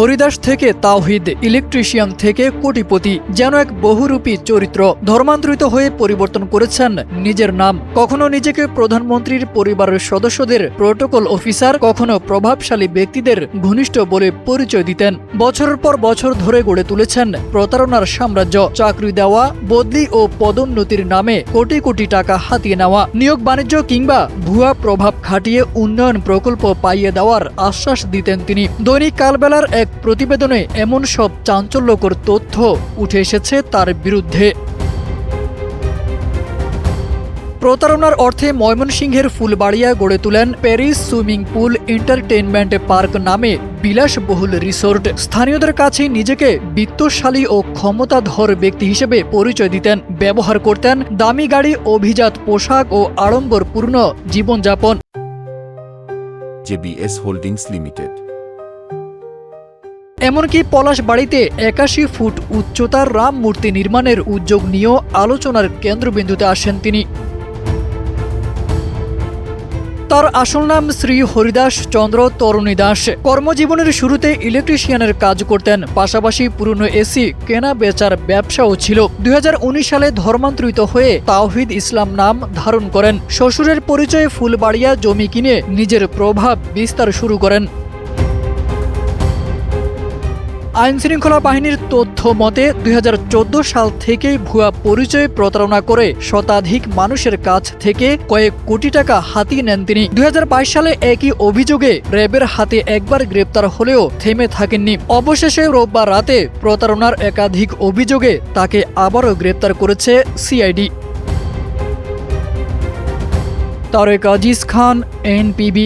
হরিদাস থেকে তাওহিদ, ইলেকট্রিশিয়ান থেকে কোটিপতি, যেন এক বহুরূপী চরিত্র। ধর্মান্তরিত হয়ে পরিবর্তন করেছেন নিজের নাম। কখনো নিজেকে প্রধানমন্ত্রীর পরিবারের সদস্যদের প্রোটোকল অফিসার, কখনো প্রভাবশালী ব্যক্তিদের ঘনিষ্ঠ বলে পরিচয় দিতেন। বছরের পর বছর ধরে গড়ে তুলেছেন প্রতারণার সাম্রাজ্য। চাকরি দেওয়া, বদলি ও পদোন্নতির নামে কোটি কোটি টাকা হাতিয়ে নেওয়া, নিয়োগ বাণিজ্য কিংবা ভুয়া প্রভাব খাটিয়ে উন্নয়ন প্রকল্প পাইয়ে দেওয়ার আশ্বাস দিতেন তিনি। দৈনিক কালবেলার এক প্রতিবেদনে এমন সব চাঞ্চল্যকর তথ্য উঠে এসেছে তার বিরুদ্ধে। প্রতারণার অর্থে ময়মনসিংহের ফুলবাড়িয়া গড়ে তোলেন Paris swimming pool entertainment park নামে বিলাসবহুল রিসোর্ট। স্থানীয়দের কাছে নিজেকে বিত্তশালী ও ক্ষমতাধর ব্যক্তি হিসেবে পরিচয় দিতেন। ব্যবহার করতেন দামি গাড়ি, অভিজাত পোশাক ও আড়ম্বরপূর্ণ জীবনযাপন। JBS holdings limited. এমনকি পলাশবাড়ীতে ৮১ ফুট উচ্চতার রাম মূর্তি নির্মাণের উদ্যোগ নিয়েও আলোচনার কেন্দ্রবিন্দুতে আসেন তিনি। তার আসল নাম শ্রী হরিদাস চন্দ্র তরুণী দাস। কর্মজীবনের শুরুতে ইলেকট্রিশিয়ানের কাজ করতেন, পাশাপাশি পুরনো এসি কেনা বেচার ব্যবসাও ছিল। ২০১৯ সালে ধর্মান্তরিত হয়ে তাওহিদ ইসলাম নাম ধারণ করেন। শ্বশুরের পরিচয়ে ফুলবাড়িয়া জমি কিনে নিজের প্রভাব বিস্তার শুরু করেন। আইনশৃঙ্খলা বাহিনীর তথ্য মতে ২০১৪ সাল থেকেই ভুয়া পরিচয়ে প্রতারণা করে শতাধিক মানুষের কাছ থেকে কয়েক কোটি টাকা হাতিয়ে নেন তিনি। ২০২২ সালে একই অভিযোগে র্যাবের হাতে একবার গ্রেপ্তার হলেও থেমে থাকেননি। অবশেষে রোববার রাতে প্রতারণার একাধিক অভিযোগে তাকে আবারও গ্রেপ্তার করেছে সিআইডি। তারেক আজিজ খান, NPB।